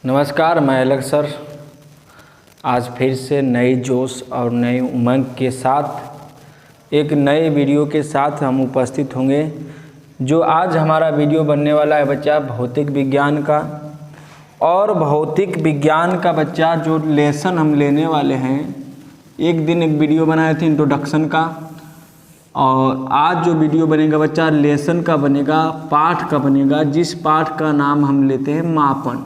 नमस्कार, मैं अलग सर आज फिर से नई जोश और नई उमंग के साथ एक नए वीडियो के साथ हम उपस्थित होंगे। जो आज हमारा वीडियो बनने वाला है बच्चा भौतिक विज्ञान का, और भौतिक विज्ञान का बच्चा जो लेसन हम लेने वाले हैं, एक दिन एक वीडियो बनाए थे इंट्रोडक्शन का, और आज जो वीडियो बनेगा बच्चा लेसन का बनेगा, पाठ का बनेगा, जिस पाठ का नाम हम लेते हैं मापन।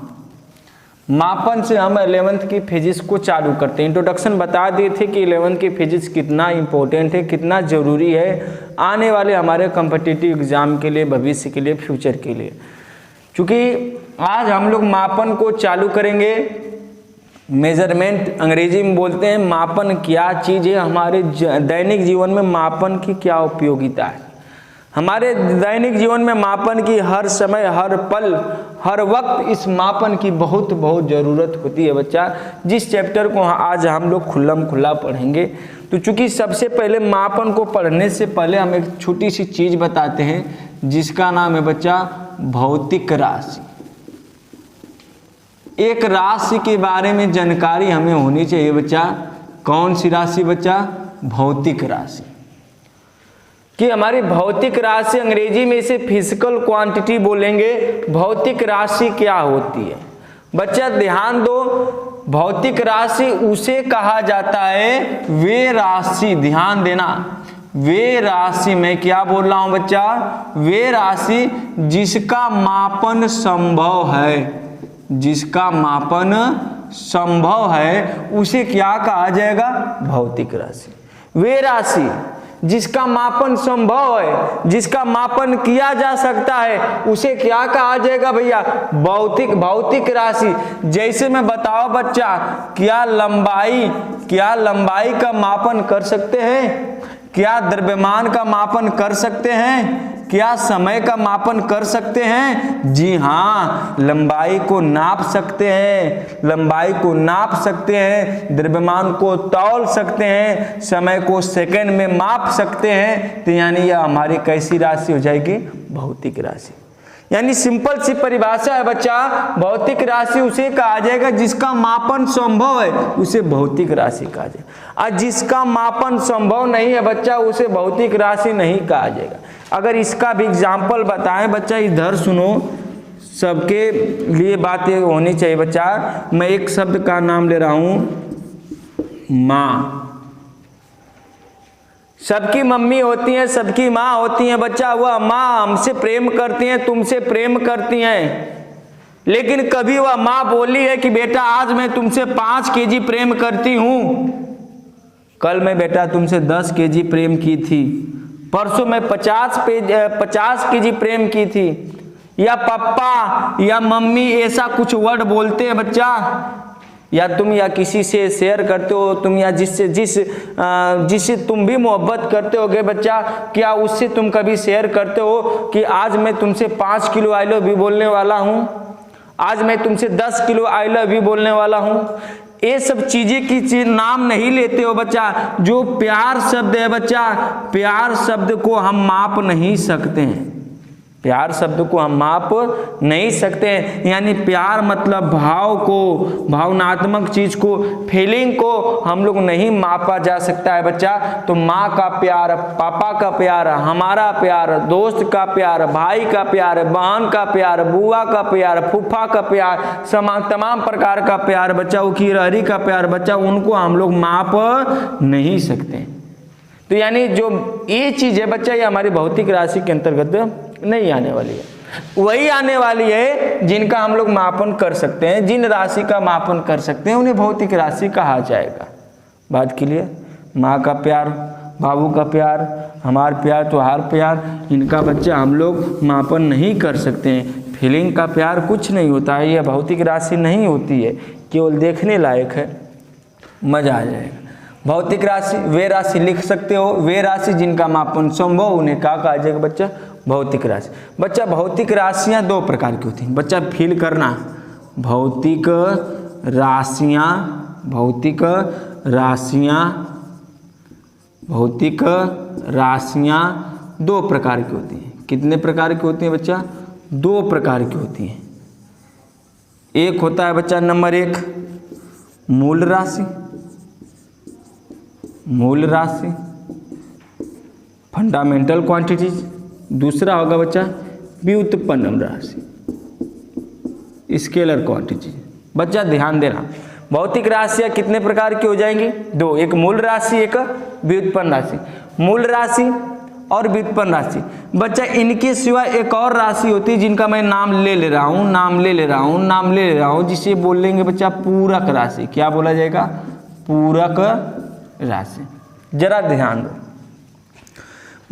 मापन से हम 11th की फिजिक्स को चालू करते हैं। इंट्रोडक्शन बता दिए थे कि 11th की फिजिक्स कितना इम्पोर्टेंट है, कितना ज़रूरी है आने वाले हमारे कॉम्पिटिटिव एग्ज़ाम के लिए, भविष्य के लिए, फ्यूचर के लिए। क्योंकि आज हम लोग मापन को चालू करेंगे। मेजरमेंट अंग्रेजी में बोलते हैं। मापन क्या चीज़ है, हमारे दैनिक जीवन में मापन की क्या उपयोगिता है। हमारे दैनिक जीवन में मापन की हर समय, हर पल, हर वक्त इस मापन की बहुत ज़रूरत होती है बच्चा। जिस चैप्टर को आज हम लोग खुल्लम खुल्ला पढ़ेंगे, तो चूँकि सबसे पहले मापन को पढ़ने से पहले हम एक छोटी सी चीज़ बताते हैं जिसका नाम है बच्चा भौतिक राशि। एक राशि के बारे में जानकारी हमें होनी चाहिए बच्चा। कौन सी राशि बच्चा? भौतिक राशि। कि हमारी भौतिक राशि, अंग्रेजी में इसे फिजिकल क्वांटिटी बोलेंगे। भौतिक राशि क्या होती है बच्चा? ध्यान दो, भौतिक राशि उसे कहा जाता है वे राशि, ध्यान देना, वे राशि, मैं क्या बोल रहा हूं बच्चा? वे राशि जिसका मापन संभव है, जिसका मापन संभव है उसे क्या कहा जाएगा? भौतिक राशि। वे राशि जिसका मापन संभव है, जिसका मापन किया जा सकता है, उसे क्या कहा जाएगा भैया? भौतिक राशि। जैसे मैं बताओ बच्चा, क्या लंबाई का मापन कर सकते हैं? क्या द्रव्यमान का मापन कर सकते हैं? क्या समय का मापन कर सकते हैं? जी हाँ, लंबाई को नाप सकते हैं, लंबाई को नाप सकते हैं, द्रव्यमान को तौल सकते हैं, समय को सेकंड में माप सकते हैं। तो यानी यह हमारी कैसी राशि हो जाएगी? भौतिक राशि। यानी सिंपल सी परिभाषा है बच्चा, भौतिक राशि उसे कहा जाएगा जिसका मापन संभव है, उसे भौतिक राशि कहा जाएगा। और जिसका मापन संभव नहीं है बच्चा, उसे भौतिक राशि नहीं कहा जाएगा। अगर इसका भी एग्जाम्पल बताएं बच्चा, इधर सुनो, सबके लिए बात ये होनी चाहिए बच्चा। मैं एक शब्द का नाम ले रहा हूं, माँ। सबकी मम्मी होती हैं, सबकी माँ होती हैं बच्चा। वह माँ हमसे प्रेम करती हैं, तुमसे प्रेम करती हैं, लेकिन कभी वह माँ बोली है कि बेटा आज मैं तुमसे 5 केजी प्रेम करती हूँ, कल मैं बेटा तुमसे 10 केजी प्रेम की थी, परसों मैं 50 केजी प्रेम की थी। या पापा या मम्मी ऐसा कुछ वर्ड बोलते हैं बच्चा, या तुम या किसी से शेयर करते हो, तुम या जिससे तुम भी मोहब्बत करते होगे बच्चा, क्या उससे तुम कभी शेयर करते हो कि आज मैं तुमसे 5 किलो आई लव यू बोलने वाला हूँ, आज मैं तुमसे 10 किलो आई लव यू बोलने वाला हूँ? ये सब चीजें की नाम नहीं लेते हो बच्चा। जो प्यार शब्द है बच्चा, प्यार शब्द को हम माप नहीं सकते हैं, प्यार शब्द को हम माप नहीं सकते हैं। यानी प्यार मतलब भाव को, भावनात्मक चीज को, फीलिंग को हम लोग नहीं मापा जा सकता है बच्चा। तो माँ का प्यार, पापा का प्यार, हमारा प्यार, दोस्त का प्यार, भाई का प्यार, बहन का प्यार, बुआ का प्यार, फूफा का प्यार, तमाम प्रकार का प्यार बच्चा, उकीरहरी का प्यार बच्चा, उनको हम लोग माप नहीं सकते। तो यानी जो ये चीज है बच्चा, ये हमारी भौतिक राशि के अंतर्गत नहीं आने वाली है। वही आने वाली है जिनका हम लोग मापन कर सकते हैं, जिन राशि का मापन कर सकते हैं उन्हें भौतिक राशि कहा जाएगा। बात क्लियर? माँ का प्यार, बाबू का प्यार, हमार प्यार, तुहार प्यार, इनका बच्चा हम लोग मापन नहीं कर सकते हैं। फीलिंग का प्यार कुछ नहीं होता है, यह भौतिक राशि नहीं होती है, केवल देखने लायक है, मजा आ जाएगा। भौतिक राशि, वे राशि लिख सकते हो, वे राशि जिनका मापन संभव, उन्हें क्या कहा जाएगा बच्चा? भौतिक राशि। बच्चा भौतिक राशियां 2 प्रकार की होती हैं बच्चा, फील करना। भौतिक राशियां, भौतिक राशियां 2 प्रकार की होती हैं। कितने प्रकार की होती हैं बच्चा? 2 प्रकार की होती हैं। एक होता है बच्चा नंबर 1 मूल राशि, मूल राशि फंडामेंटल क्वांटिटीज। दूसरा होगा बच्चा व्युत्पन्न राशि, स्केलर क्वांटिटी। बच्चा ध्यान देना, भौतिक राशियां कितने प्रकार की हो जाएंगी? 2, एक मूल राशि, एक व्युत्पन्न राशि। मूल राशि और व्युत्पन्न राशि बच्चा, इनके सिवा एक और राशि होती है जिनका मैं नाम ले रहा हूं, जिसे बोल लेंगे बच्चा पूरक राशि। क्या बोला जाएगा? पूरक राशि। जरा ध्यान दो,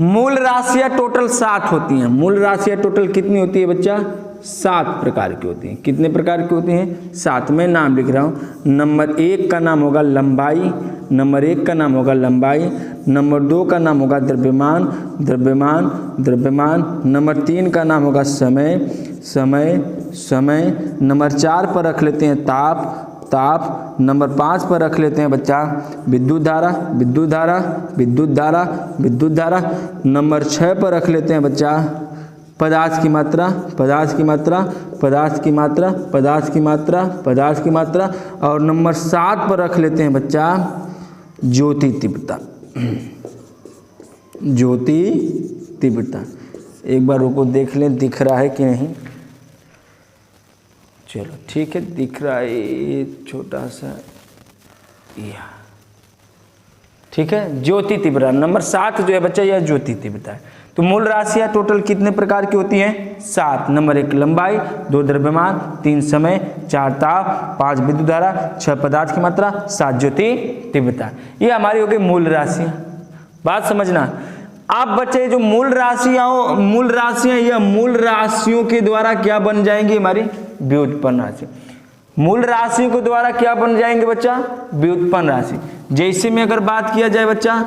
मूल राशियां टोटल 7 होती हैं। मूल राशियां टोटल कितनी होती है बच्चा? 7 प्रकार की होती हैं। कितने प्रकार की होती हैं? 7। मैं नाम लिख रहा हूं। नंबर 1 का नाम होगा लंबाई, नंबर 1 का नाम होगा लंबाई। नंबर 2 का नाम होगा द्रव्यमान, द्रव्यमान, द्रव्यमान। नंबर 3 का नाम होगा समय, समय, समय। नंबर 4 पर रख लेते हैं ताप, ताप। नंबर 5 पर रख लेते हैं बच्चा विद्युत धारा, विद्युत धारा, विद्युत धारा, विद्युत धारा। नंबर 6 पर रख लेते हैं बच्चा पदार्थ की मात्रा, पदार्थ की मात्रा, पदार्थ की मात्रा, पदार्थ की मात्रा, पदार्थ की मात्रा। और नंबर 7 पर रख लेते हैं बच्चा ज्योति तीव्रता, ज्योति तीव्रता। एक बार रुको देख लें दिख रहा है कि नहीं। चलो ठीक है, दिख रहा है ये छोटा सा, ठीक है। ज्योति तीव्रता नंबर 7 जो है बच्चा, यह ज्योति तीव्रता है। तो मूल राशियां टोटल कितने प्रकार की होती हैं? 7। नंबर 1 लंबाई, 2 द्रव्यमान, 3 समय, 4 ताप, 5 विद्युत धारा, 6 पदार्थ की मात्रा, 7 ज्योति तीव्रता। ये हमारी हो गई मूल राशियां। बात समझना। अब बच्चे जो मूल राशियां यह मूल राशियों के द्वारा क्या बन जाएंगी? हमारी व्युत्पन्न राशि। मूल राशियों के द्वारा क्या बन जाएंगे बच्चा? व्युत्पन्न राशि। जैसे में अगर बात किया जाए बच्चा,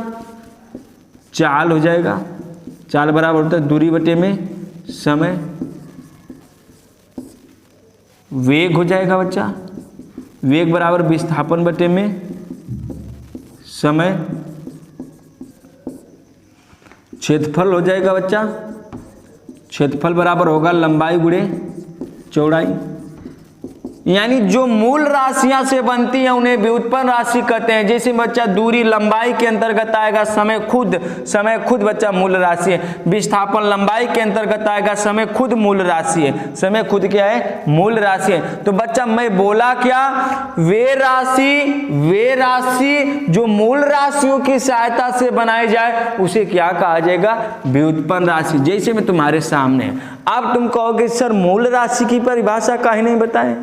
चाल हो जाएगा, चाल बराबर होता है दूरी बटे में समय। वेग हो जाएगा बच्चा, वेग बराबर विस्थापन बटे में समय। क्षेत्रफल हो जाएगा बच्चा, क्षेत्रफल बराबर होगा लंबाई गुणे चौड़ाई। यानी जो मूल राशियां से बनती हैं उन्हें व्युत्पन्न राशि कहते हैं। जैसे बच्चा दूरी लंबाई के अंतर्गत आएगा, समय खुद बच्चा मूल राशि है। विस्थापन लंबाई के अंतर्गत आएगा, समय खुद मूल राशि है। समय खुद क्या है? मूल राशि है। तो बच्चा मैं बोला क्या? वे राशि जो मूल राशियों की सहायता से बनाई जाए उसे क्या कहा जाएगा? व्युत्पन्न राशि। जैसे मैं तुम्हारे सामने, अब तुम कहोगे सर मूल राशि की परिभाषा काहे नहीं बताएं?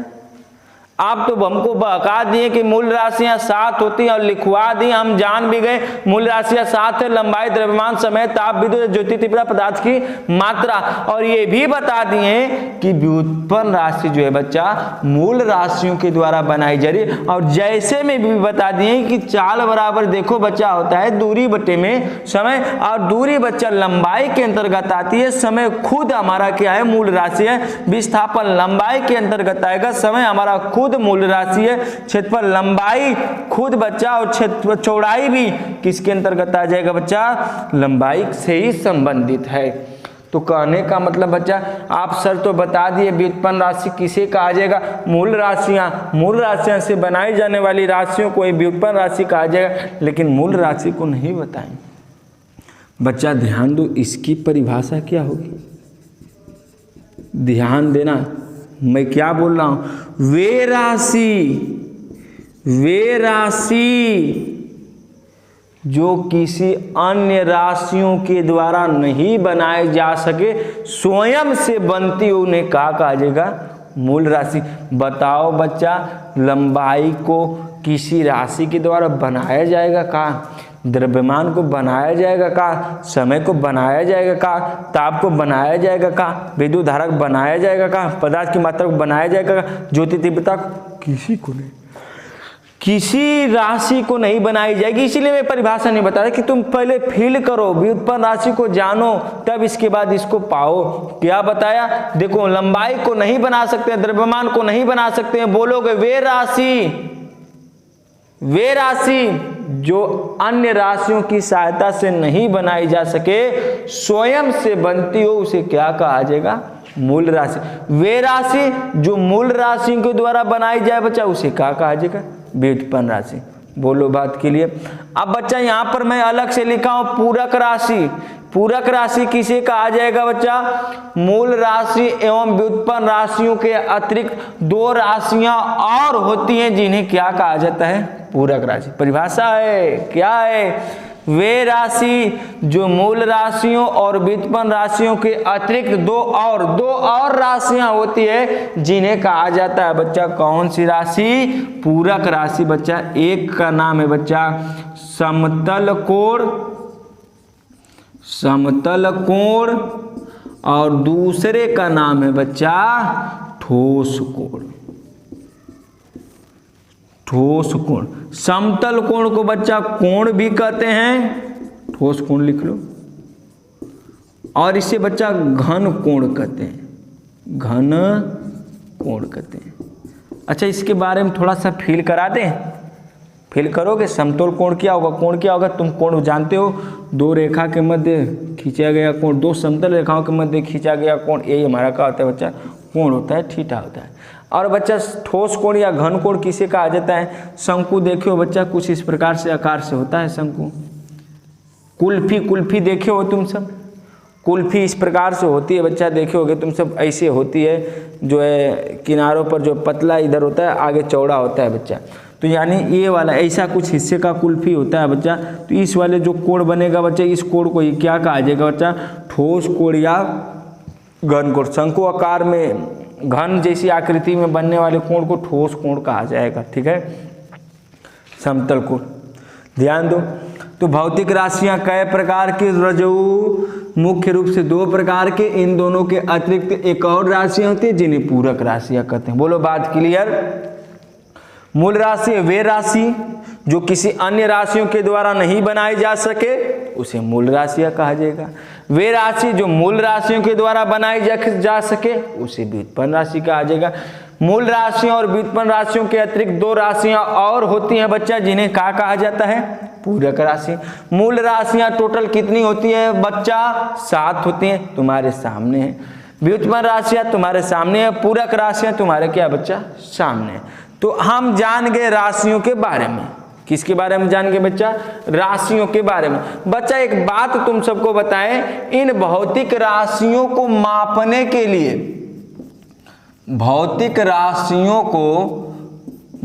आप तो हमको बता दिए कि मूल राशियां 7 होती हैं और लिखवा दी, हम जान भी गए मूल राशियां 7 है। लंबाई, द्रव्यमान, समय, ताप, विद्युत, ज्योति तीव्रता, पदार्थ की मात्रा। और ये भी बता दिए कि व्युत्पन्न राशि जो है बच्चा मूल राशियों के द्वारा बनाई जा रही है। और जैसे में भी बता दिए कि चाल बराबर देखो बच्चा होता है दूरी बटे में समय, और दूरी बच्चा लंबाई के अंतर्गत आती है। समय खुद हमारा क्या है? मूल राशि है। विस्थापन लंबाई के अंतर्गत आएगा, समय हमारा खुद मूल राशि है। क्षेत्रफल लंबाई खुद बच्चा, और क्षेत्र चौड़ाई भी किसके अंतर्गत आ जाएगा बच्चा? लंबाई से ही संबंधित है। तो कहने का मतलब बच्चा, आप सर तो बता दिए व्युत्पन्न राशि किसे कहा जाएगा? मूल राशियां से बनाई जाने वाली राशियों को व्युत्पन्न राशि कहा जाएगा, लेकिन मूल राशि को नहीं बताएं। बच्चा ध्यान दो, इसकी परिभाषा क्या होगी? ध्यान देना, मैं क्या बोल रहा हूं? वे राशि जो किसी अन्य राशियों के द्वारा नहीं बनाए जा सके, स्वयं से बनती हो, उन्हें कहा जाएगा? मूल राशि। बताओ बच्चा, लंबाई को किसी राशि के द्वारा बनाया जाएगा कहाँ? द्रव्यमान को बनाया जाएगा कहाँ? समय को बनाया जाएगा कहाँ? ताप को बनाया जाएगा कहाँ? विद्युत धारा को बनाया जाएगा कहाँ? पदार्थ की मात्रा को बनाया जाएगा कहाँ? ज्योति तीव्रता किसी को नहीं, किसी राशि को नहीं बनाई जाएगी। इसीलिए मैं परिभाषा नहीं बता रहा कि तुम पहले फील करो, व्युत्पन्न राशि को जानो, तब इसके बाद इसको पाओ। क्या बताया? देखो, लंबाई को नहीं बना सकते, द्रव्यमान को नहीं बना सकते हैं। बोलोगे वे राशि जो अन्य राशियों की सहायता से नहीं बनाई जा सके, स्वयं से बनती हो, उसे क्या कहा जाएगा? मूल राशि। वे राशि जो मूल राशि के द्वारा बनाई जाए बच्चा उसे क्या कहा जाएगा? व्युत्पन्न राशि। बोलो बात के लिए। अब बच्चा यहाँ पर मैं अलग से लिखा हूं पूरक राशि। पूरक राशि किसे कहा जाएगा बच्चा? मूल राशि एवं व्युत्पन्न राशियों के अतिरिक्त दो राशियां और होती हैं जिन्हें क्या कहा जाता है? पूरक राशि। परिभाषा है क्या है? वे राशि जो मूल राशियों और व्युत्पन्न राशियों के अतिरिक्त दो और राशियां होती है जिन्हें कहा जाता है बच्चा कौन सी राशि? पूरक राशि बच्चा। एक का नाम है बच्चा समतल कोण और दूसरे का नाम है बच्चा ठोस कोण। ठोस कोण। समतल कोण को बच्चा कोण भी कहते हैं, ठोस कोण लिख लो, और इसे बच्चा घन कोण कहते हैं, घन कोण कहते हैं। अच्छा, इसके बारे में थोड़ा सा फील करा दें। फील करोगे? समतल कोण क्या होगा? कोण क्या होगा? तुम कोण जानते हो, दो रेखा के मध्य खींचा गया कोण, दो समतल रेखाओं के मध्य खींचा गया कोण, यही हमारा क्या होता है बच्चा? कोण होता है, थीटा होता है। और बच्चा ठोस कोण या घन कोण किसे कहा जाता है? शंकु देखियो बच्चा, कुछ इस प्रकार से आकार से होता है शंकु। कुल्फी देखे हो तुम सब? कुल्फी इस प्रकार से होती है बच्चा, देखे होगे तुम सब, ऐसे होती है, जो है किनारों पर जो पतला इधर होता है, आगे चौड़ा होता है बच्चा। तो यानी ये वाला ऐसा कुछ हिस्से का कुल्फी होता है बच्चा। तो इस वाले जो कोण बनेगा बच्चा, इस कोण को क्या कहा जाएगा बच्चा? ठोस कोण या घन कोण। शंकु आकार में घन जैसी आकृति में बनने वाले कोण को ठोस कोण कहा जाएगा। ठीक है, समतल कोण। ध्यान दो। तो भौतिक राशियां कई प्रकार की? रजऊ मुख्य रूप से दो प्रकार के। इन दोनों के अतिरिक्त एक और राशियां होती है जिन्हें पूरक राशियां कहते हैं। बोलो बात क्लियर? मूल राशि वे राशि जो किसी अन्य राशियों के द्वारा नहीं बनाई जा सके उसे मूल राशियां कहा जाएगा। वे राशि जो मूल राशियों के द्वारा बनाई जा सके उसे व्युत्पन्न राशि कहा जाएगा। मूल राशियों और व्युत्पन्न राशियों के अतिरिक्त दो राशियां और होती हैं बच्चा जिन्हें क्या कहा जाता है? पूरक राशि। मूल राशियां टोटल कितनी होती है बच्चा? 7 होती हैं, तुम्हारे सामने है। व्युत्पन्न राशियां तुम्हारे सामने है, पूरक राशियां तुम्हारे क्या बच्चा? सामने है। तो हम जान गए राशियों के बारे में। किसके बारे में जान गए बच्चा? राशियों के बारे में। बच्चा एक बात तुम सबको बताएं, इन भौतिक राशियों को मापने के लिए, भौतिक राशियों को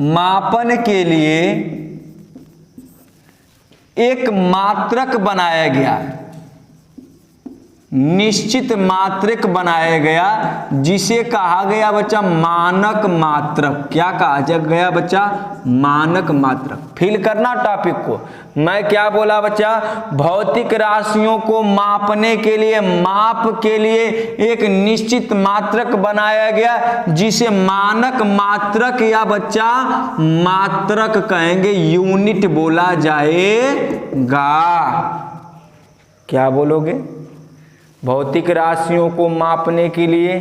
मापन के लिए एक मात्रक बनाया गया, निश्चित मात्रक बनाया गया, जिसे कहा गया बच्चा मानक मात्रक। क्या कहा गया बच्चा? मानक मात्रक। फील करना टॉपिक को। मैं क्या बोला बच्चा? भौतिक राशियों को मापने के लिए, माप के लिए एक निश्चित मात्रक बनाया गया जिसे मानक मात्रक या बच्चा मात्रक कहेंगे, यूनिट बोला जाएगा। क्या बोलोगे? भौतिक राशियों को मापने के लिए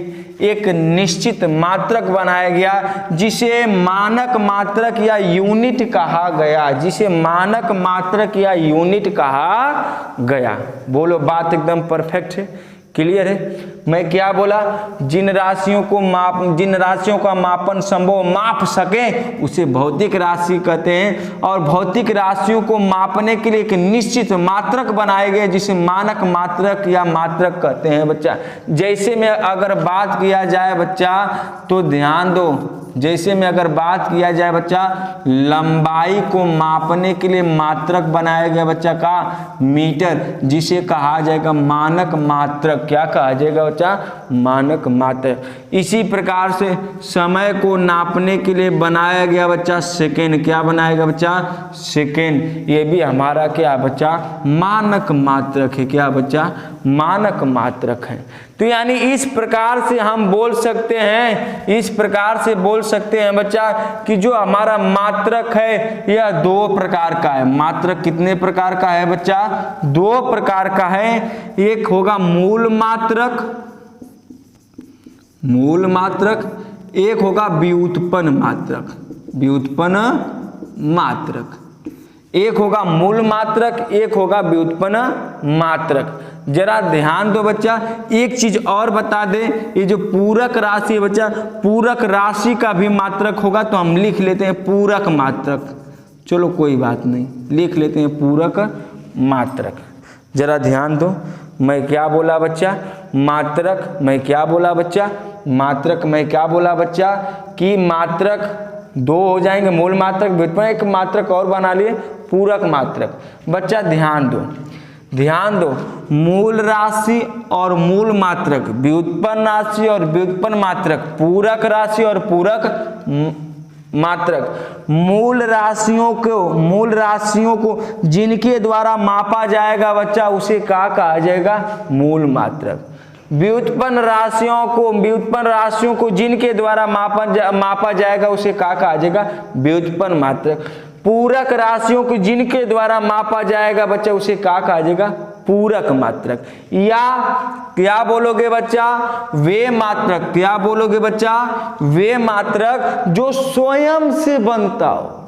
एक निश्चित मात्रक बनाया गया जिसे मानक मात्रक या यूनिट कहा गया, जिसे मानक मात्रक या यूनिट कहा गया। बोलो बात एकदम परफेक्ट है, क्लियर है। मैं क्या बोला? जिन राशियों का मापन संभव माप सके उसे भौतिक राशि कहते हैं, और भौतिक राशियों को मापने के लिए एक निश्चित मात्रक बनाए गए जिसे मानक मात्रक या मात्रक कहते हैं बच्चा। जैसे में अगर बात किया जाए बच्चा, तो ध्यान दो, जैसे में अगर बात किया जाए बच्चा, लंबाई को मापने के लिए मात्रक बनाया गया बच्चा का मीटर, जिसे कहा जाएगा मानक मात्रक। क्या कहा जाएगा बच्चा? मानक मात्रक। इसी प्रकार से समय को नापने के लिए बनाया गया बच्चा सेकेंड। क्या बनाएगा बच्चा? सेकेंड। ये भी हमारा क्या बच्चा? मानक मात्रक है। क्या बच्चा? मानक मात्रक है। तो यानी इस प्रकार से हम बोल सकते हैं, इस प्रकार से बोल सकते हैं बच्चा कि जो हमारा मात्रक है यह 2 प्रकार का है। मात्रक कितने प्रकार का है बच्चा? 2 प्रकार का है। एक होगा मूल मात्रक, मूल मात्रक, एक होगा व्युत्पन्न मात्रक, व्युत्पन्न मात्रक। एक होगा मूल मात्रक, एक होगा व्युत्पन्न मात्रक। जरा ध्यान दो बच्चा, एक चीज और बता दे, ये जो पूरक राशि है बच्चा, पूरक राशि का भी मात्रक होगा तो हम लिख लेते हैं पूरक मात्रक। चलो कोई बात नहीं, लिख लेते हैं पूरक मात्रक। जरा ध्यान दो, मैं क्या बोला बच्चा, मात्रक। मैं क्या बोला बच्चा, मात्रक। मैं क्या बोला बच्चा कि मात्रक दो हो जाएंगे, मूल मात्रक व्युत्पन्न, एक मात्रक और बना लिए पूरक मात्रक। बच्चा ध्यान दो, ध्यान दो, मूल राशि और मूल मात्रक, व्युत्पन्न राशि और व्युत्पन्न मात्रक, पूरक राशि और पूरक मात्रक। मूल राशियों को जिनके द्वारा मापा जाएगा बच्चा उसे क्या कहा जाएगा, मूल मात्रक। व्युत्पन्न राशियों को जिनके द्वारा मापा जाएगा उसे क्या कहा जाएगा, व्युत्पन्न मात्रक। पूरक राशियों को जिनके द्वारा मापा जाएगा बच्चा उसे क्या कहा जाएगा, पूरक मात्रक। या क्या बोलोगे बच्चा, वे मात्रक। क्या बोलोगे बच्चा, वे मात्रक जो स्वयं से बनता हो।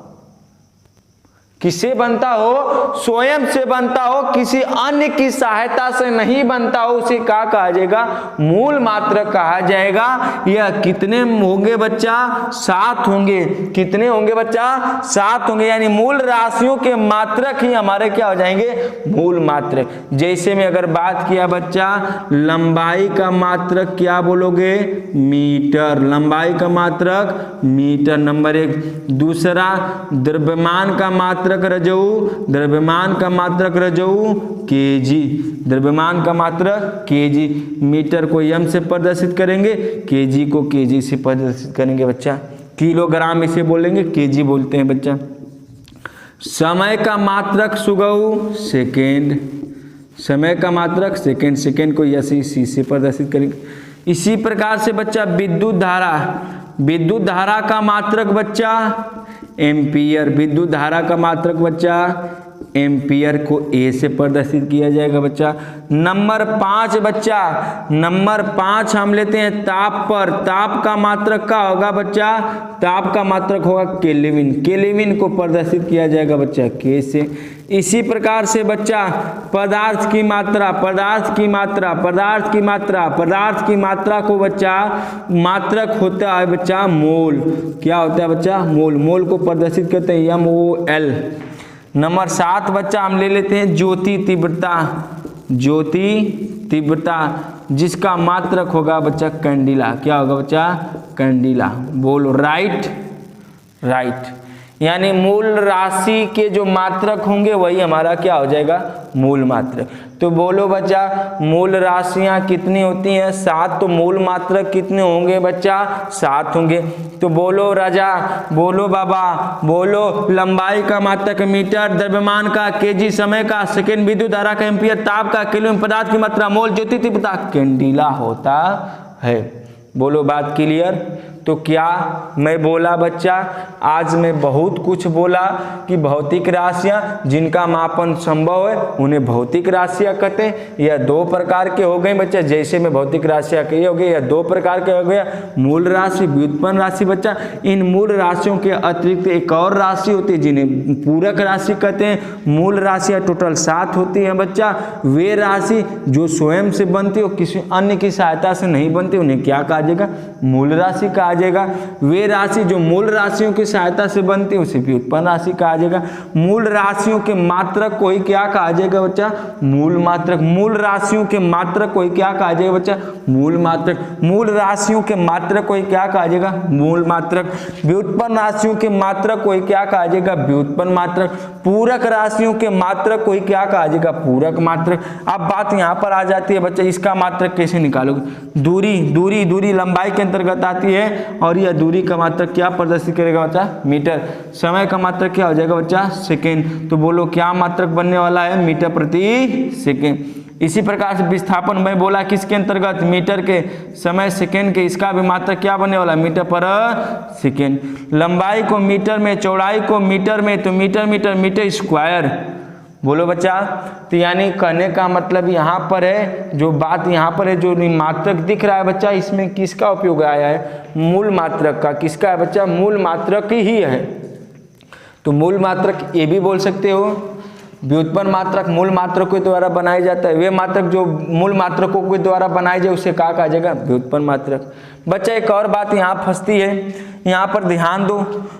किससे बनता हो, स्वयं से बनता हो, किसी अन्य की सहायता से नहीं बनता हो, उसे क्या कहा जाएगा, मूल मात्रक कहा जाएगा। यह कितने होंगे बच्चा, 7 होंगे। कितने होंगे बच्चा, 7 होंगे। यानी मूल राशियों के मात्रक ही हमारे क्या हो जाएंगे, मूल मात्रक। जैसे में अगर बात किया बच्चा लंबाई का मात्रक, क्या बोलोगे, मीटर। लंबाई का मात्रक मीटर, नंबर 1। दूसरा द्रव्यमान का मात्रक रजऊ, द्रव्यमान का मात्रक रजऊ केजी, द्रव्यमान का मात्रक केजी। मीटर को एम से प्रदर्शित करेंगे, केजी को केजी से प्रदर्शित करेंगे बच्चा। किलोग्राम इसे बोलेंगे, केजी बोलते हैं बच्चा। समय का मात्रक सुगऊ सेकेंड, समय का मात्रक सेकेंड, सेकेंड को यस सी से प्रदर्शित करेंगे। इसी प्रकार से बच्चा विद्युत धारा, विद्युत धारा का मात्रक बच्चा एम्पियर, विद्युत धारा का मात्रक बच्चा एम्पियर को ए से प्रदर्शित किया जाएगा बच्चा। नंबर 5 बच्चा, नंबर 5 हम लेते हैं ताप पर। ताप का मात्रक क्या होगा बच्चा, ताप का मात्रक होगा केल्विन, केल्विन को प्रदर्शित किया जाएगा बच्चा के से। इसी प्रकार से बच्चा पदार्थ की मात्रा, पदार्थ की मात्रा, पदार्थ की मात्रा, पदार्थ की मात्रा को बच्चा मात्रक होता है बच्चा मोल। क्या होता है बच्चा, मोल। मोल को प्रदर्शित करते हैं MOL। नंबर 7 बच्चा हम ले लेते हैं ज्योति तीव्रता, ज्योति तीव्रता जिसका मात्रक होगा बच्चा कैंडिला। क्या होगा बच्चा, कैंडिला। बोलो राइट, राइट। यानी मूल राशि के जो मात्रक होंगे वही हमारा क्या हो जाएगा, मूल मात्रक। तो बोलो बच्चा मूल राशियां कितनी होती हैं, 7। तो मूल मात्रक कितने होंगे बच्चा, 7 होंगे। तो बोलो राजा, बोलो बाबा, बोलो लंबाई का मात्रक मीटर, द्रव्यमान का केजी, समय का सेकेंड, विद्युत धारा का एम्पियर, ताप का केल्विन, पदार्थ की मात्रा मोल, ज्योति तीव्रता कैंडिला होता है। बोलो बात क्लियर। तो क्या मैं बोला बच्चा, आज मैं बहुत कुछ बोला कि भौतिक राशियां जिनका मापन संभव है उन्हें भौतिक राशियां कहते हैं। यह 2 प्रकार के हो गए बच्चा, जैसे मैं भौतिक राशियां कही हो गई, यह 2 प्रकार के हो गया, मूल राशि, व्युत्पन्न राशि बच्चा। इन मूल राशियों के अतिरिक्त एक और राशि होती है जिन्हें पूरक राशि कहते हैं। मूल राशियां टोटल 7 होती हैं बच्चा। वे राशि जो स्वयं से बनती हो, किसी अन्य की सहायता से नहीं बनती, उन्हें क्या कहा जाएगा, मूल राशि कहा जाएगा। वे राशि जो मूल राशियों की सहायता से बनती है उसे व्युत्पन्न राशि कहा जाएगा। मूल राशियों के मात्रक को ही क्या कहा जाएगा बच्चा, मूल मात्रक। मूल राशियों के मात्रक को ही क्या कहा जाएगा बच्चा, मूल मात्रक। मूल राशियों के मात्रक को ही क्या कहा जाएगा, मूल मात्रक। व्युत्पन्न राशियों के मात्रक को ही क्या कहा जाएगा, व्युत्पन्न मात्रक। पूरक राशियों के मात्रक को ही क्या कहा जाएगा, पूरक मात्रक। अब बात यहाँ पर आ जाती है बच्चा, इसका मात्रक कैसे निकालोगे। दूरी, दूरी, दूरी लंबाई के अंतर्गत आती है और यह दूरी का मात्रक क्या प्रदर्शित करेगा बच्चा, मीटर। समय का मात्रक क्या हो जाएगा बच्चा, सेकेंड। तो बोलो क्या मात्रक बनने वाला है, मीटर प्रति सेकेंड। इसी प्रकार से विस्थापन मैं बोला किसके अंतर्गत, मीटर के, समय सेकेंड के, इसका भी मात्रक क्या बनने वाला, मीटर पर सेकेंड। लंबाई को मीटर में, चौड़ाई को मीटर में, तो मीटर मीटर मीटर स्क्वायर। बोलो बच्चा। तो यानी कहने का मतलब यहाँ पर है, जो बात यहाँ पर है, जो मात्रक दिख रहा है बच्चा, इसमें किसका उपयोग आया है, मूल मात्रक का। किसका है बच्चा, मूल मात्रक ही है। तो मूल मात्रक ये भी बोल सकते हो, व्युत्पन्न मात्रक मूल मात्रकों के द्वारा बनाया जाता है। वे मात्रक जो मूल मात्रकों के द्वारा बनाए जाए उसे क्या कहा जाएगा? व्युत्पन्न मात्रक। बच्चा एक और बात यहाँ फंसती है, यहाँ पर ध्यान दो,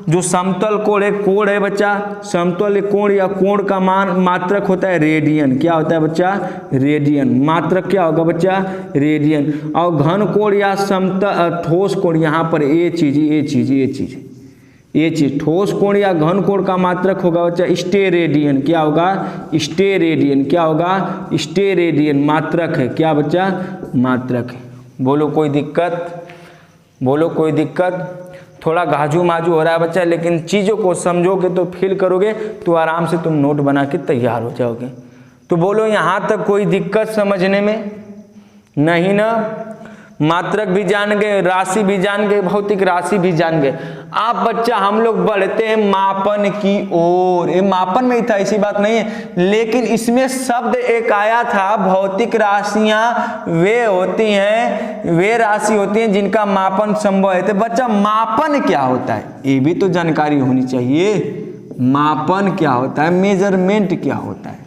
जो समतल कोण है, कोण है बच्चा, समतल कोण या कोण का मान मात्रक होता है रेडियन। क्या होता है बच्चा? रेडियन। मात्रक क्या होगा बच्चा? रेडियन। और घन कोण या समतल ठोस कोण, यहाँ पर ये चीज ठोस कोण या घन कोण का मात्रक होगा बच्चा स्टेरेडियन। क्या होगा? स्टेरेडियन। क्या होगा? स्टेरेडियन मात्रक है। क्या बच्चा? मात्रक है। बोलो कोई दिक्कत? बोलो कोई दिक्कत? थोड़ा गाजू माजू हो रहा है बच्चा, लेकिन चीज़ों को समझोगे तो फील करोगे तो आराम से तुम नोट बना के तैयार हो जाओगे। तो बोलो यहाँ तक कोई दिक्कत समझने में? नहीं ना? मात्रक भी जान गए, राशि भी जान गए, भौतिक राशि भी जान गए। आप बच्चा हम लोग बढ़ते हैं मापन की ओर। ये मापन में ही था, ऐसी बात नहीं है, लेकिन इसमें शब्द एक आया था, भौतिक राशियां वे होती हैं, वे राशि होती हैं जिनका मापन संभव है। तो बच्चा मापन क्या होता है ये भी तो जानकारी होनी चाहिए। मापन क्या होता है? मेजरमेंट क्या होता है?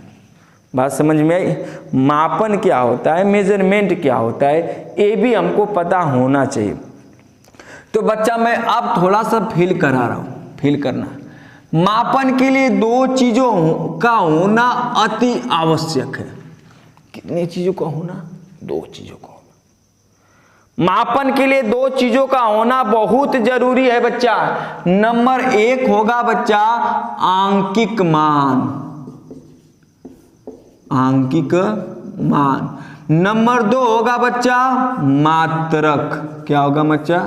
बात समझ में आई? मापन क्या होता है, मेजरमेंट क्या होता है, ये भी हमको पता होना चाहिए। तो बच्चा मैं अब थोड़ा सा फील करा रहा हूँ, फील करना। मापन के लिए दो चीजों का होना अति आवश्यक है। कितनी चीजों का होना? दो चीजों का होना। मापन के लिए दो चीजों का होना बहुत जरूरी है बच्चा। नंबर एक होगा बच्चा आंकिक मान, आंकिक मान। नंबर दो होगा बच्चा मात्रक। क्या होगा बच्चा?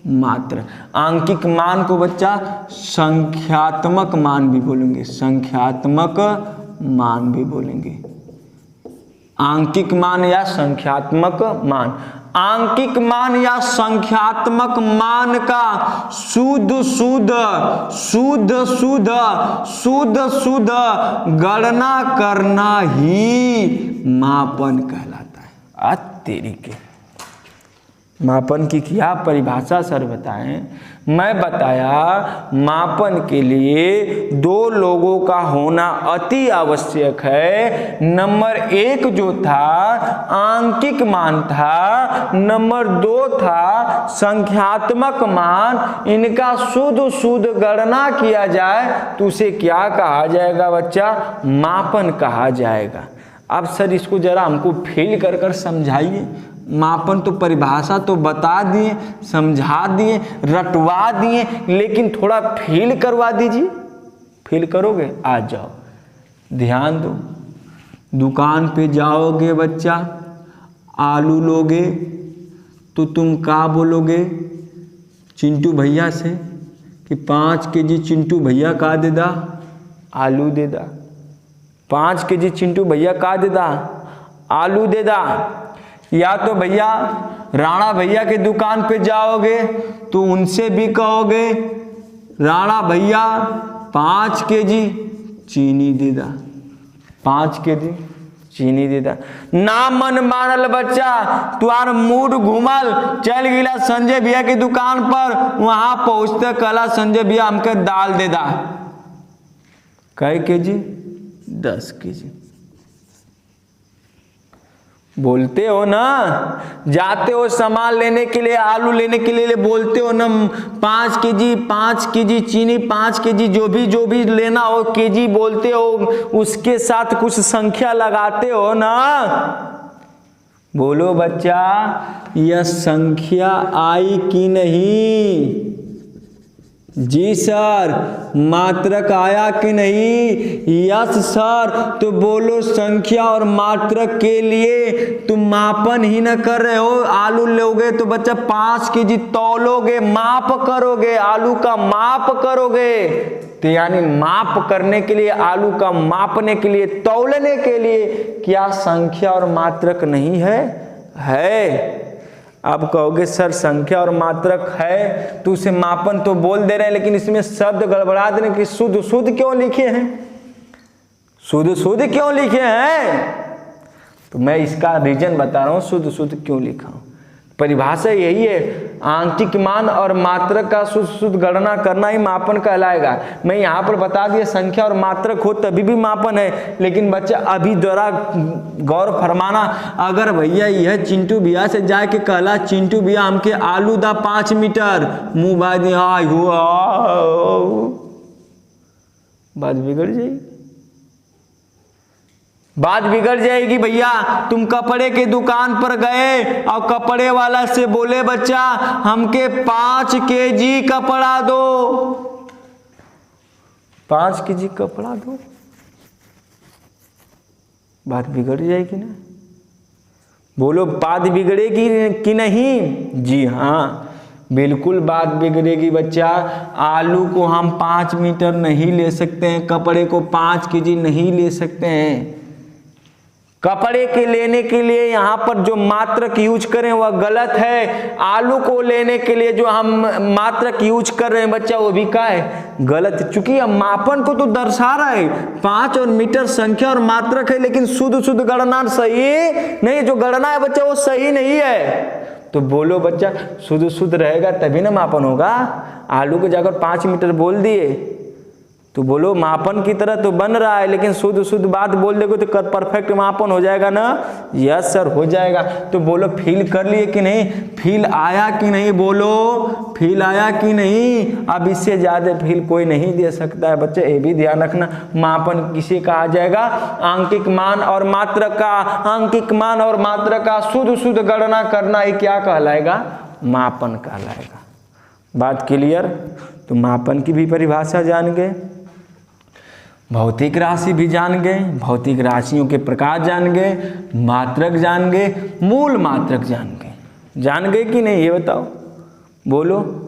मात्रक। आंकिक मान को बच्चा संख्यात्मक मान भी बोलेंगे, संख्यात्मक मान भी बोलेंगे। आंकिक मान या संख्यात्मक मान। आंकिक मान या संख्यात्मक मान का शुद्ध शुद्ध गणना करना ही मापन कहलाता है। तेरी के मापन की क्या परिभाषा सर बताएं? मैं बताया मापन के लिए दो लोगों का होना अति आवश्यक है। नंबर एक जो था आंकिक मान था, नंबर दो था संख्यात्मक मान। इनका शुद्ध गणना किया जाए तो उसे क्या कहा जाएगा बच्चा? मापन कहा जाएगा। अब सर इसको जरा हमको फील कर कर समझाइए। मापन तो परिभाषा तो बता दिए, समझा दिए, रटवा दिए, लेकिन थोड़ा फील करवा दीजिए। फील करोगे? आ जाओ, ध्यान दो। दुकान पे जाओगे बच्चा, आलू लोगे तो तुम क्या बोलोगे चिंटू भैया से कि 5 केजी चिंटू भैया का दे दा? आलू दे दा। 5 केजी चिंटू भैया का दे दा? आलू दे दा। या तो भैया राणा भैया की दुकान पे जाओगे तो उनसे भी कहोगे राणा भैया 5 केजी चीनी दे दा, 5 केजी चीनी दे दा। ना मन मानल बच्चा, तुआर मूड घूमल, चल गिला संजय भैया की दुकान पर, वहां पहुंचते कला संजय भैया हमके दाल दे दा। कै केजी? 10 केजी। बोलते हो ना, जाते हो सामान लेने के लिए, आलू लेने के लिए बोलते हो ना 5 केजी चीनी, 5 केजी जो भी लेना हो केजी बोलते हो, उसके साथ कुछ संख्या लगाते हो ना। बोलो बच्चा यह संख्या आई कि नहीं? जी सर। मात्रक आया कि नहीं? Yes sir. तो बोलो संख्या और मात्रक के लिए तुम मापन ही न कर रहे हो। आलू लोगे तो बच्चा 5 केजी तौलोगे, माप करोगे, आलू का माप करोगे। तो यानी माप करने के लिए, आलू का मापने के लिए, तौलने के लिए क्या संख्या और मात्रक नहीं है? है। आप कहोगे सर संख्या और मात्रक है तो उसे मापन तो बोल दे रहे हैं, लेकिन इसमें शब्द गड़बड़ा दे रहे हैं कि शुद्ध क्यों लिखे हैं? शुद्ध क्यों लिखे हैं? तो मैं इसका रीजन बता रहा हूं, शुद्ध क्यों लिखा हूं। परिभाषा यही है, आंशिक मान और मात्रक का शुद्ध गणना करना ही मापन कहलाएगा। मैं यहाँ पर बता दिया संख्या और मात्रक हो तभी भी मापन है, लेकिन बच्चा अभी जरा गौर फरमाना, अगर भैया यह चिंटू भैया से जाके कहला चिंटू भैया हमके आलू दा 5 मीटर, मुंह बात बिगड़ जाएगी, बात बिगड़ जाएगी। भैया तुम कपड़े के दुकान पर गए और कपड़े वाला से बोले बच्चा हमके 5 केजी कपड़ा दो, 5 केजी कपड़ा दो, बात बिगड़ जाएगी ना। बोलो बात बिगड़ेगी कि नहीं? जी हाँ बिल्कुल बात बिगड़ेगी बच्चा। आलू को हम 5 मीटर नहीं ले सकते हैं, कपड़े को 5 केजी नहीं ले सकते हैं। कपड़े के लेने के लिए यहाँ पर जो मात्रक यूज करें वह गलत है, आलू को लेने के लिए जो हम मात्रक यूज कर रहे हैं बच्चा वो भी क्या है? गलत। चूंकि हम मापन को तो दर्शा रहा है, 5 और मीटर संख्या और मात्रक है, लेकिन शुद्ध गणना सही नहीं, जो गणना है बच्चा वो सही नहीं है। तो बोलो बच्चा शुद्ध रहेगा तभी ना मापन होगा। आलू को जाकर 5 मीटर बोल दिए तो बोलो मापन की तरह तो बन रहा है, लेकिन शुद्ध बात बोल देगो तो परफेक्ट मापन हो जाएगा ना? यस सर हो जाएगा। तो बोलो फील कर लिए कि नहीं? फील आया कि नहीं? बोलो फील आया कि नहीं? अब इससे ज्यादा फील कोई नहीं दे सकता है बच्चे, ये भी ध्यान रखना। मापन किसे कहा जाएगा? आंशिक मान और मात्रक का, आंशिक मान और मात्रक का शुद्ध गणना करना ये क्या कहलाएगा? मापन कहलाएगा। बात क्लियर? तो मापन की भी परिभाषा जान गए, भौतिक राशि भी जान गए, भौतिक राशियों के प्रकार जान गए, मात्रक जान गए, मूल मात्रक जान गए कि नहीं? ये बताओ, बोलो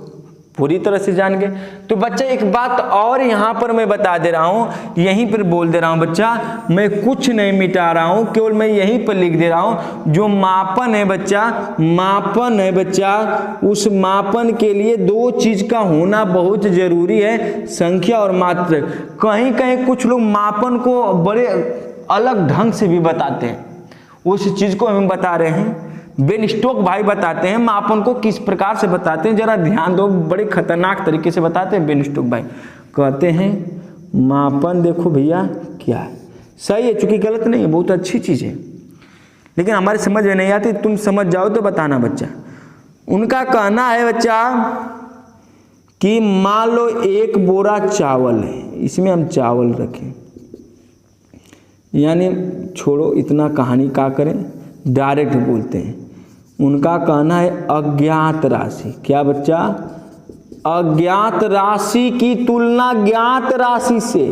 पूरी तरह से जान गए। तो बच्चा एक बात और यहाँ पर मैं बता दे रहा हूँ, यहीं पर बोल दे रहा हूँ बच्चा, मैं कुछ नहीं मिटा रहा हूँ, केवल मैं यहीं पर लिख दे रहा हूँ। जो मापन है बच्चा, मापन है बच्चा, उस मापन के लिए 2 चीज का होना बहुत जरूरी है, संख्या और मात्रक। कहीं कहीं कुछ लोग मापन को बड़े अलग ढंग से भी बताते हैं, उस चीज को हम बता रहे हैं। बेन स्टोक भाई बताते हैं मापन को किस प्रकार से बताते हैं, जरा ध्यान दो, बड़े खतरनाक तरीके से बताते हैं बेन स्टोक भाई। कहते हैं मापन देखो भैया क्या है, सही है, चूंकि गलत नहीं है, बहुत अच्छी चीज है, लेकिन हमारे समझ में नहीं आती, तुम समझ जाओ तो बताना बच्चा। उनका कहना है बच्चा कि मान लो 1 बोरा चावल है, इसमें हम चावल रखें, यानी छोड़ो इतना कहानी का करें, डायरेक्ट बोलते हैं। उनका कहना है अज्ञात राशि, क्या बच्चा? अज्ञात राशि की तुलना ज्ञात राशि से,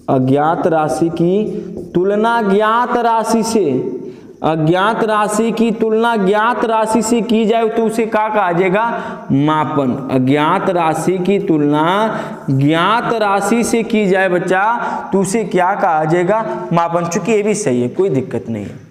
अज्ञात राशि की तुलना ज्ञात राशि से, अज्ञात राशि की तुलना ज्ञात राशि से की जाए तो उसे क्या कहा जाएगा? मापन। अज्ञात राशि की तुलना ज्ञात राशि से की जाए बच्चा तो उसे क्या कहा जाएगा? मापन। चूंकि ये भी सही है, कोई दिक्कत नहीं है।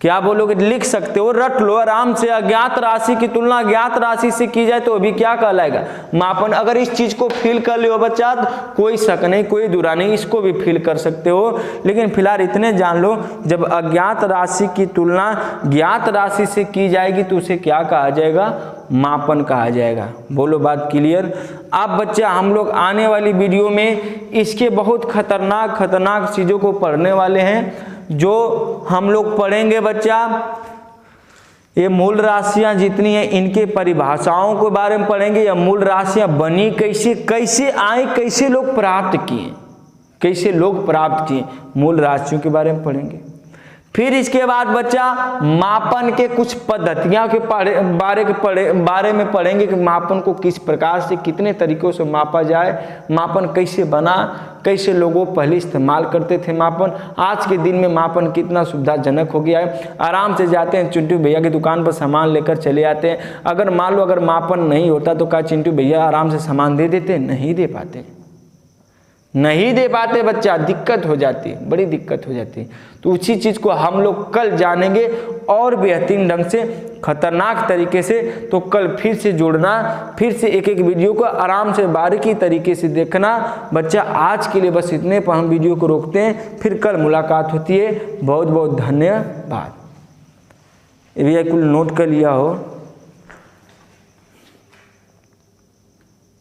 क्या बोलोगे? लिख सकते हो, रट लो आराम से। अज्ञात राशि की तुलना ज्ञात राशि से की जाए तो अभी क्या कहलाएगा? मापन। अगर इस चीज को फील कर लियो बच्चा तो कोई शक नहीं, कोई दुरा नहीं, इसको भी फील कर सकते हो, लेकिन फिलहाल इतने जान लो, जब अज्ञात राशि की तुलना ज्ञात राशि से की जाएगी तो उसे क्या कहा जाएगा? मापन कहा जाएगा। बोलो बात क्लियर? अब बच्चा हम लोग आने वाली वीडियो में इसके बहुत खतरनाक चीजों को पढ़ने वाले हैं, जो हम लोग पढ़ेंगे बच्चा। ये मूल राशियां जितनी हैं इनके परिभाषाओं के बारे में पढ़ेंगे, या मूल राशियां बनी कैसे आई, कैसे लोग प्राप्त किए, मूल राशियों के बारे में पढ़ेंगे। फिर इसके बाद बच्चा मापन के कुछ पद्धतियों के बारे में पढ़ेंगे कि मापन को किस प्रकार से, कितने तरीकों से मापा जाए, मापन कैसे बना, कैसे लोगों पहले इस्तेमाल करते थे मापन, आज के दिन में मापन कितना सुविधाजनक हो गया है। आराम से जाते हैं चिंटू भैया की दुकान पर सामान लेकर चले आते हैं। अगर मान लो अगर मापन नहीं होता तो क्या चिंटू भैया आराम से सामान दे देते? नहीं दे पाते बच्चा, दिक्कत हो जाती है, बड़ी दिक्कत हो जाती है। तो उसी चीज को हम लोग कल जानेंगे और बेहतरीन ढंग से, खतरनाक तरीके से। तो कल फिर से जुड़ना, फिर से एक वीडियो को आराम से बारीकी तरीके से देखना बच्चा। आज के लिए बस इतने पर हम वीडियो को रोकते हैं, फिर कल मुलाकात होती है। बहुत बहुत धन्यवाद। ये भी कुल नोट कर लिया हो।